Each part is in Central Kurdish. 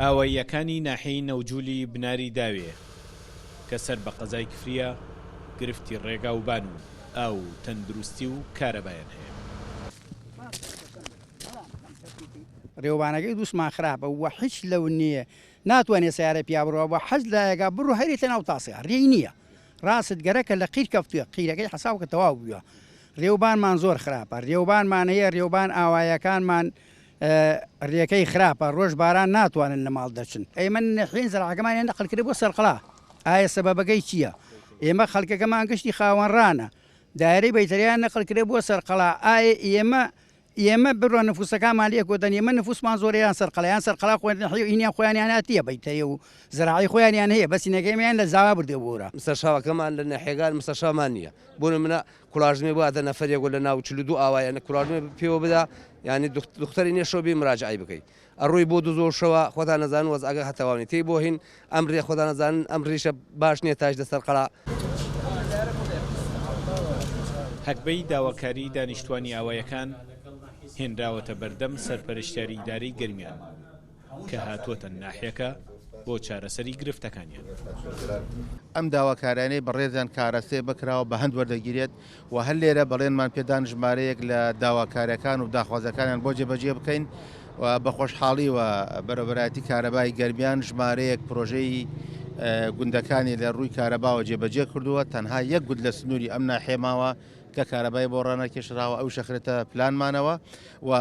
ئاواییەکانی ناحیەی نەوجوولی بناری داوێ کە سەر بە قەزای کفریە گرفتی ڕێگا و بان و ئاو تەندروستی و کارەبایان هەیە. ڕێوبانەکەی دووسمان خراپە وە هیچ لەو نییە ناتوانێت سیارە پیا بڕەوە بە حەز لایەگا بڕو هەریتە ناو تاسیە ڕێی نییە ڕاست گەرەکە لە قیر کەفتووە قیرەکەی حساو کە تەواو بووە. ڕێوبانمان زۆر خراپە، ڕێوبانمان هەیە، ڕێوبان ئاوایەکانمان ڕێەکەی خراپە، ڕۆژ باران ناتوانن لە ماڵ دەچن. ئەیمە نەحین زەراعەکەمان نەقلکرد بۆ سەرقەڵا. ئایا سەبەبەکەی چییە؟ ئێمە خەڵکەکەمان گشتی خاوەنڕانە، دایرەی بەیتەریان نەقلکرێ بۆ سەرقەڵا. ئایا ئێمە بڕۆ نفوسەکانمان لێ کۆدەن، ئێمە نفوسمان زۆریان سەرقەڵیان سەرقەڵا هینیان خۆیانیان هاتیە بەیتەری و زراعی خۆیانیان هەیە، بەس نەکەمیان لە زاوا بردێ بۆرە. مستەرشاوەکەمان لە ناحیەکان مستەرشامان نییە. بۆ نمونە کولاژمێ بواتە نەفەرێک لە ناو 42 ئاوایە کولاژمێ پێوە بدا، یعنی دختەری نێشۆبی مراجعی بکەیت. ئەڕۆی بۆ دوزۆشەوە خۆتان نەزانن وەزعەکە هەتاوانی تێی بۆ هین ئەمڕێ خۆتان نەزانن ئەم ڕیشە باش نییە تاش لە سەرقەڵا. هەکبەی داواکاری دانیشتوانی ئاوایەکان هێنراوەتە بەردەم سەرپەرشتیاری ئیدارەی گەرمیان کە هاتووەتە ناحیەکە بۆ چارەسەری گرفتەکانیان. ئەم داواکارانەی بەڕێزیان کارەسێ بکراوە بە هەند وەردەگیرێت و هەر لێرە بەڵێنمان پێدان ژمارەیەک لە داواکاریەکان و داخوازەکانیان بۆ جێبەجێ بکەین و بە خۆشحاڵی و بەرەبەراتی کارەبای گەرمیان ژمارەیەک پرۆژەی گوندەکانی لە ڕووی کارەباوە جێبەجێ کردووە. تەنها یەک گوند لە سنووری ئەم ناحێماوە کە کارەبای بۆ ڕانەکێشراوە ئەو شەخرێتە پلانمانەوە و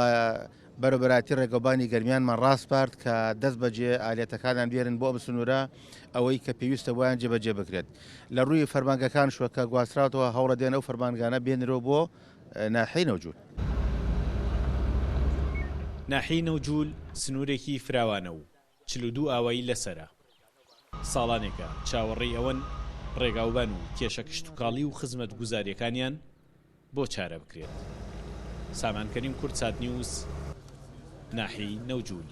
بەرەبەراتی ڕێگەبانی گەرمیانمان ڕاستپارت کە دەست بەجێ ئالێتەکانیان بێرن بۆ ئەم سنوورە ئەوەی کە پێویستە بۆیان جێبەجێ بکرێت. لە ڕووی فەرمانگەکان شوەکە گواستراوەوە هەوڵە دێن ئەو فەرمانگانە بێنرەوە بۆ ناحیەی نەوجوول. ناحیەی نەوجوول سنوورێکی فراوانە و 42 ئاوایی لەسرە. ساڵانێکە چاوەڕێی ئەوەن ڕێگاوبان و کێشە کشتتوکاڵی و خزمەت گوزاریەکانیان بۆ چارە بکرێت. سامانکەریم کورد سات نیوز ناحیەی نەوجوول.